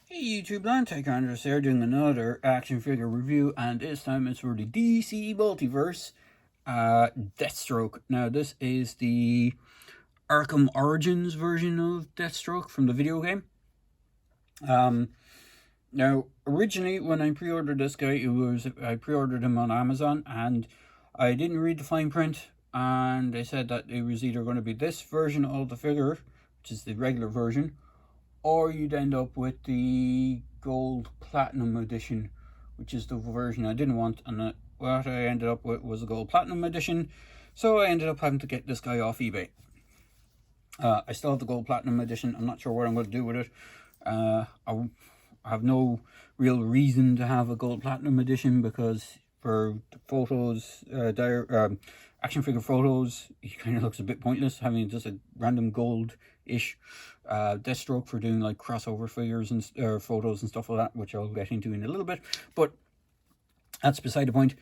Hey YouTube land, Take Andrews here doing another action figure review, and this time it's for the DC multiverse, Deathstroke. Now this is the Arkham Origins version of Deathstroke from the video game. Now originally when I pre-ordered this guy, I pre-ordered him on Amazon, and I didn't read the fine print, and they said that it was either going to be this version of the figure, which is the regular version, or you'd end up with the gold platinum edition, which is the version I didn't want, and what I ended up with was a gold platinum edition, so I ended up having to get this guy off eBay. I still have the gold platinum edition. I'm not sure what I'm going to do with it. I have no real reason to have a gold platinum edition, because for photos, action figure photos, he kind of looks a bit pointless having just a random gold-ish Deathstroke for doing like crossover figures and photos and stuff like that, which I'll get into in a little bit, but that's beside the point.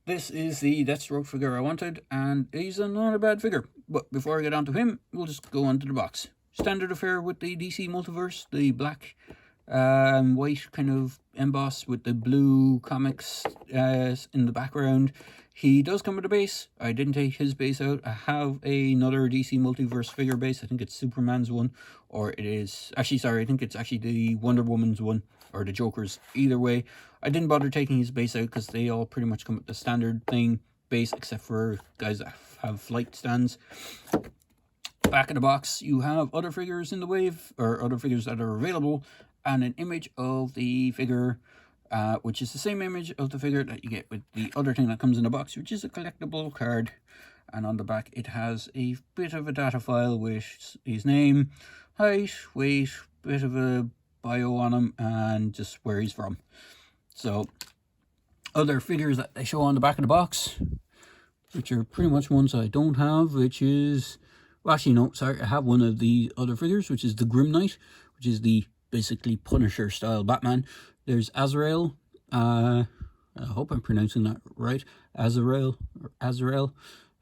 This is the Deathstroke figure I wanted, and he's not a bad figure. But before I get on to him, we'll just go on to the box. Standard affair with the DC multiverse, the black and white kind of emboss with the blue comics in the background. He does come with a base. I didn't take his base out. I have another DC multiverse figure base. I think it's Superman's one, or it is actually, sorry, I think it's actually the Wonder Woman's one, or the Joker's. Either way, I didn't bother taking his base out because they all pretty much come with the standard thing base, except for guys that have flight stands. Back of the box, you have other figures in the wave, or other figures that are available, and an image of the figure, which is the same image of the figure that you get with the other thing that comes in the box, which is a collectible card. And on the back it has a bit of a data file with his name, height, weight, bit of a bio on him, and just where he's from. So other figures that they show on the back of the box, which are pretty much ones I don't have, which is, well, actually no, sorry, I have one of the other figures, which is the Grim Knight, which is the basically Punisher style Batman. There's Azrael, I hope I'm pronouncing that right, Azrael.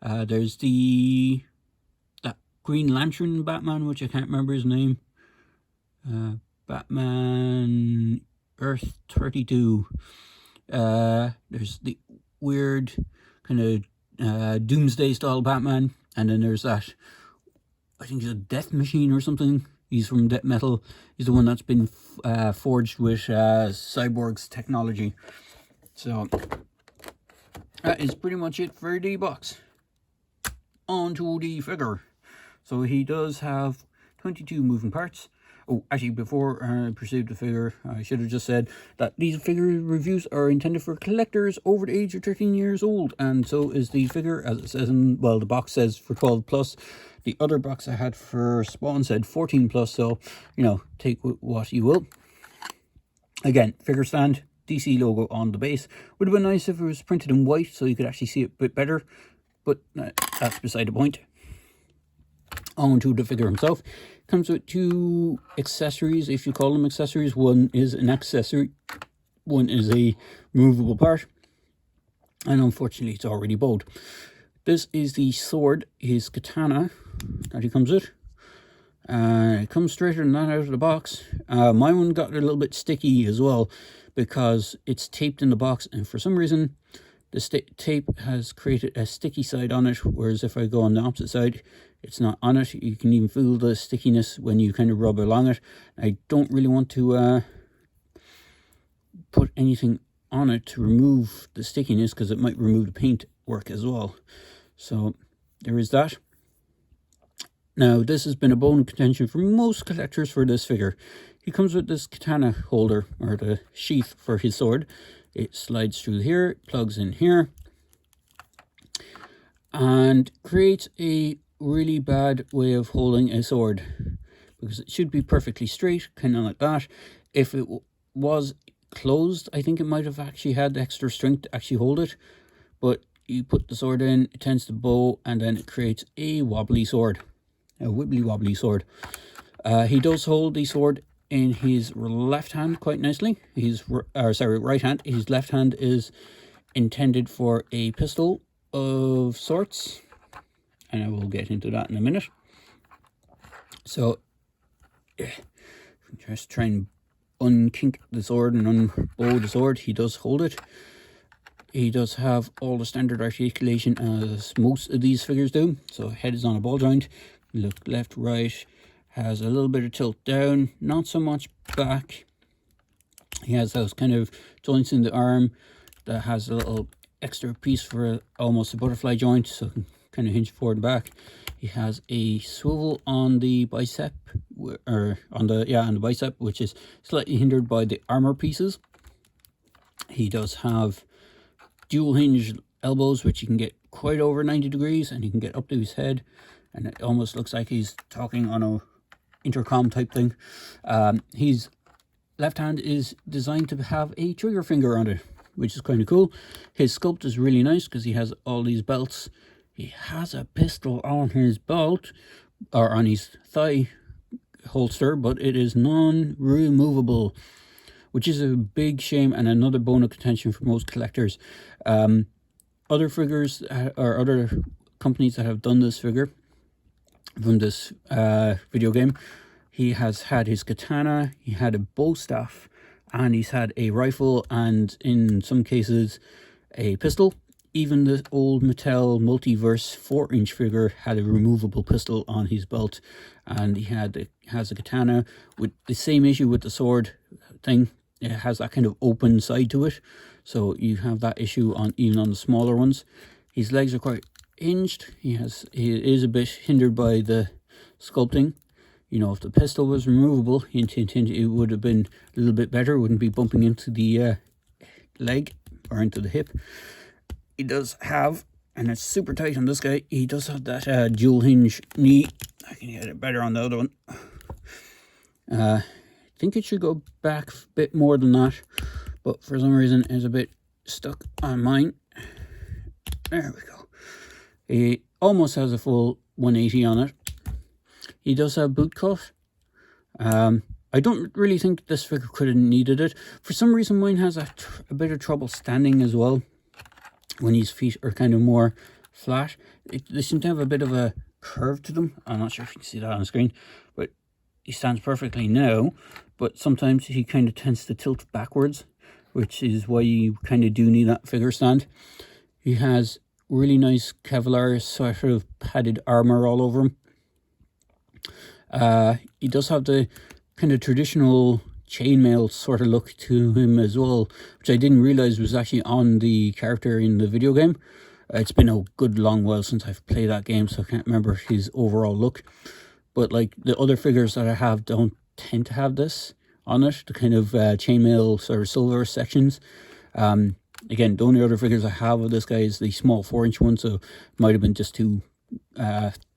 There's that Green Lantern Batman, which I can't remember his name, Batman Earth 32. There's the weird kind of Doomsday style Batman, and then there's that, I think it's a Death Machine or something. He's from Death Metal. He's the one that's been forged with Cyborg's technology. So that is pretty much it for the box. On to the figure. So he does have 22 moving parts. Oh, actually, before I proceed the figure, I should have just said that these figure reviews are intended for collectors over the age of 13 years old, and so is the figure, as it says in, well, the box says for 12 plus. The other box I had for Spawn said 14 plus, so, you know, take what you will. Again, figure stand, DC logo on the base. Would have been nice if it was printed in white so you could actually see it a bit better, but that's beside the point. On to the figure himself. Comes with two accessories, if you call them accessories. One is an accessory, one is a removable part, and unfortunately it's already bowed. This is the sword, his katana, that he comes with. It comes straighter than that out of the box. My one got a little bit sticky as well, because it's taped in the box, and for some reason the tape has created a sticky side on it, whereas if I go on the opposite side, it's not on it. You can even feel the stickiness when you kind of rub along it. I don't really want to put anything on it to remove the stickiness, because it might remove the paint work as well. So there is that. Now, this has been a bone of contention for most collectors for this figure. He comes with this katana holder, or the sheath for his sword. It slides through here, plugs in here, and creates a really bad way of holding a sword, because it should be perfectly straight, kind of like that. If it was closed, I think it might have actually had extra strength to actually hold it, but you put the sword in, it tends to bow, and then it creates a wobbly sword, a wibbly wobbly sword. He does hold the sword in his left hand quite nicely. Right hand. His left hand is intended for a pistol of sorts, and I will get into that in a minute. So just try and unkink the sword and unbow the sword, he does hold it. He does have all the standard articulation as most of these figures do. So head is on a ball joint, look left, right, has a little bit of tilt down, not so much back. He has those kind of joints in the arm that has a little extra piece for almost a butterfly joint, so kind of hinge forward and back. He has a swivel on the bicep, or on the bicep, which is slightly hindered by the armor pieces. He does have dual hinge elbows, which you can get quite over 90 degrees, and you can get up to his head, and it almost looks like he's talking on a intercom type thing. His left hand is designed to have a trigger finger on it, which is kind of cool. His sculpt is really nice because he has all these belts. He has a pistol on his belt, or on his thigh holster, but it is non-removable, which is a big shame and another bone of contention for most collectors. Other figures or other companies that have done this figure from this video game, he has had his katana, he had a bow staff, and he's had a rifle, and in some cases a pistol. Even the old Mattel Multiverse 4-inch figure had a removable pistol on his belt, and he has a katana with the same issue with the sword thing. It has that kind of open side to it, so you have that issue even on the smaller ones. His legs are quite hinged. He is a bit hindered by the sculpting. You know, if the pistol was removable, it would have been a little bit better. It wouldn't be bumping into the leg or into the hip. He does have, and it's super tight on this guy, he does have that dual hinge knee. I can get it better on the other one. I think it should go back a bit more than that, but for some reason it's a bit stuck on mine. There we go. He almost has a full 180 on it. He does have boot cut. I don't really think this figure could have needed it. For some reason mine has a bit of trouble standing as well, when his feet are kind of more flat. They seem to have a bit of a curve to them. I'm not sure if you can see that on the screen, but he stands perfectly now, but sometimes he kind of tends to tilt backwards, which is why you kind of do need that figure stand. He has really nice Kevlar sort of padded armor all over him. He does have the kind of traditional chainmail sort of look to him as well, which I didn't realize was actually on the character in the video game. It's been a good long while since I've played that game, so I can't remember his overall look. But like the other figures that I have don't tend to have this on it, the kind of chainmail sort of silver sections. Again, the only other figures I have of this guy is the small 4-inch one, so it might have been just too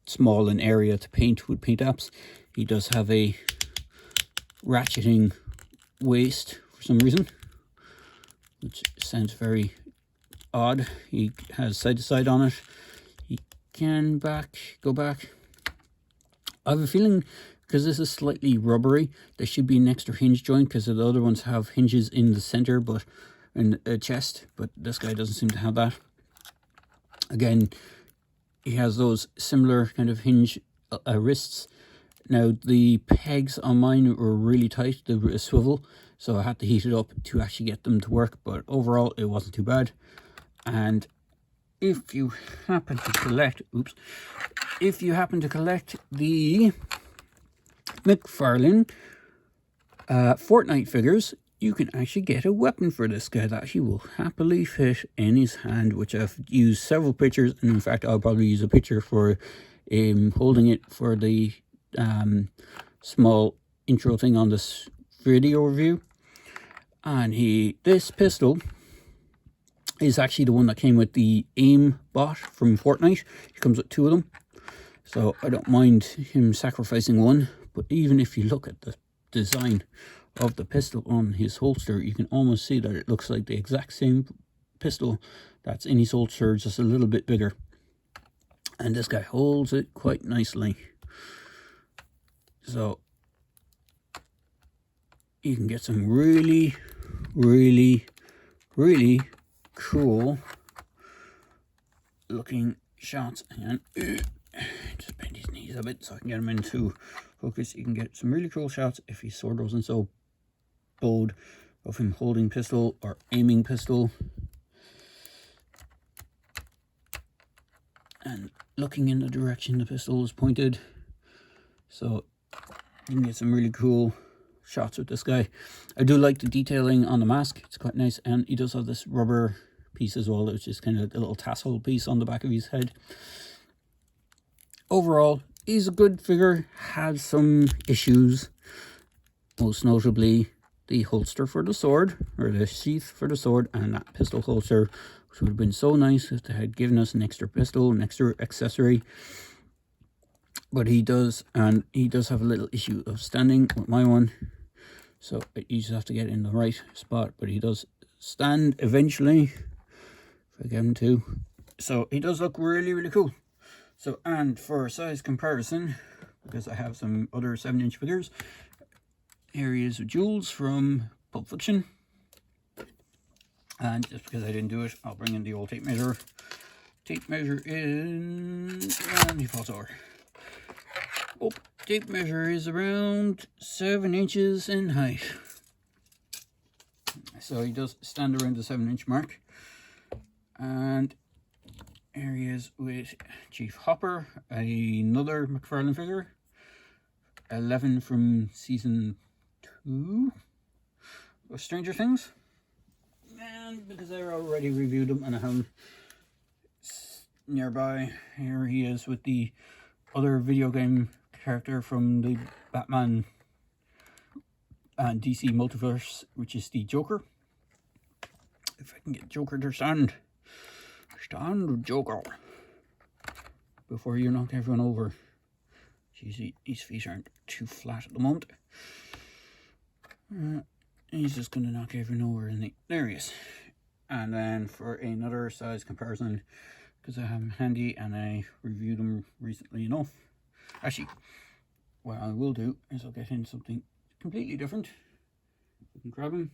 small an area to paint with paint apps. He does have a ratcheting waist for some reason, which sounds very odd. He has side to side on it. He can go back. I have a feeling, because this is slightly rubbery, there should be an extra hinge joint, because the other ones have hinges in the center, but in the chest, but this guy doesn't seem to have that. Again, he has those similar kind of hinge wrists. Now, the pegs on mine were really tight, the swivel, so I had to heat it up to actually get them to work, but overall it wasn't too bad. And if you happen to collect, the McFarlane Fortnite figures, you can actually get a weapon for this guy that he will happily fit in his hand, which I've used several pictures, and in fact I'll probably use a picture for holding it for the small intro thing on this video review. And this pistol is actually the one that came with the aim bot from Fortnite. He comes with 2 of them, so I don't mind him sacrificing one. But even if you look at the design of the pistol on his holster, you can almost see that it looks like the exact same pistol that's in his holster, just a little bit bigger. And this guy holds it quite nicely. So you can get some really, really, really cool looking shots. And just bend his knees a bit so I can get him into focus. You can get some really cool shots if his sword wasn't so bode of him holding pistol or aiming pistol and looking in the direction the pistol is pointed. So you can get some really cool shots with this guy. I do like the detailing on the mask. It's quite nice, and he does have this rubber piece as well, which is kind of a little tassel piece on the back of his head. Overall, he's a good figure. Has some issues, most notably the holster for the sword, or the sheath for the sword, and that pistol holster, which would have been so nice if they had given us an extra pistol, an extra accessory. But he does, and he does have a little issue of standing with my one, so you just have to get in the right spot. But he does stand eventually, if I get him to. So he does look really, really cool. So, and for size comparison, because I have some other 7-inch figures, here he is with Jules from Pulp Fiction. And just because I didn't do it, I'll bring in the old tape measure. Tape measure in, and he falls over. Oh, tape measure is around 7 inches in height. So he does stand around the 7-inch mark. And here he is with Chief Hopper, another McFarlane figure. 11 from season 2 of Stranger Things. And because I already reviewed him and I have him nearby, here he is with the other video game character from the Batman and DC multiverse, which is the Joker. If I can get Joker to stand. Stand, Joker. Before you knock everyone over. Jeez, his feet aren't too flat at the moment. He's just going to knock everyone over. There he is. And then for another size comparison, because I have him handy and I reviewed him recently enough. Actually, what I will do is I'll get in something completely different. I can grab him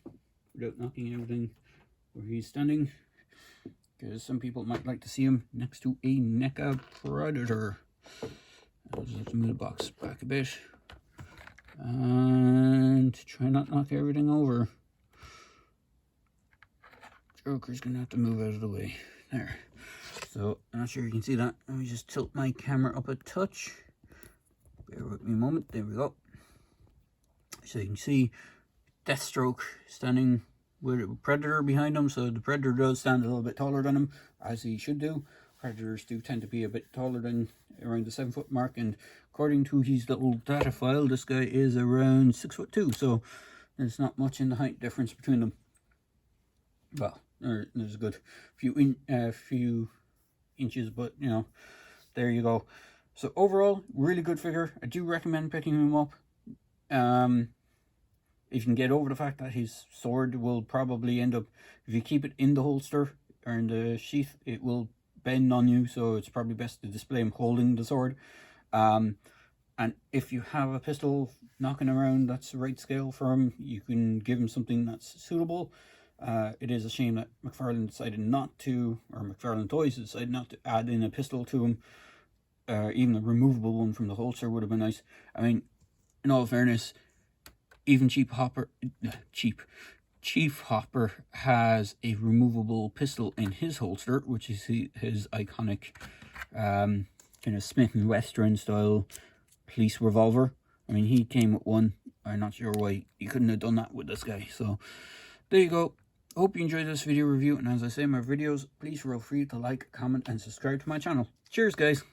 without knocking everything where he's standing, because some people might like to see him next to a NECA Predator. I'll just have to move the box back a bit and try not to knock everything over. Joker's gonna have to move out of the way. There. So I'm not sure you can see that. Let me just tilt my camera up a touch. Bear with me a moment. There we go. So you can see Deathstroke standing with a Predator behind him. So the Predator does stand a little bit taller than him, as he should do. Predators do tend to be a bit taller than around the 7-foot mark, and according to his little data file, this guy is around 6'2", so there's not much in the height difference between them. Well, there's a good few inches, but you know, there you go. So overall, really good figure. I do recommend picking him up. If you can get over the fact that his sword will probably end up, if you keep it in the holster or in the sheath, it will bend on you, so it's probably best to display him holding the sword. And if you have a pistol knocking around that's the right scale for him, you can give him something that's suitable. It is a shame that McFarlane decided not to, or McFarlane Toys decided not to add in a pistol to him. Even a removable one from the holster would have been nice. I mean, in all fairness, even Chief Hopper has a removable pistol in his holster, which is his iconic kind of Smith & Wesson style police revolver. I mean, he came with one. I'm not sure why he couldn't have done that with this guy. So there you go. Hope you enjoyed this video review, and as I say in my videos, please feel free to like, comment and subscribe to my channel. Cheers, guys.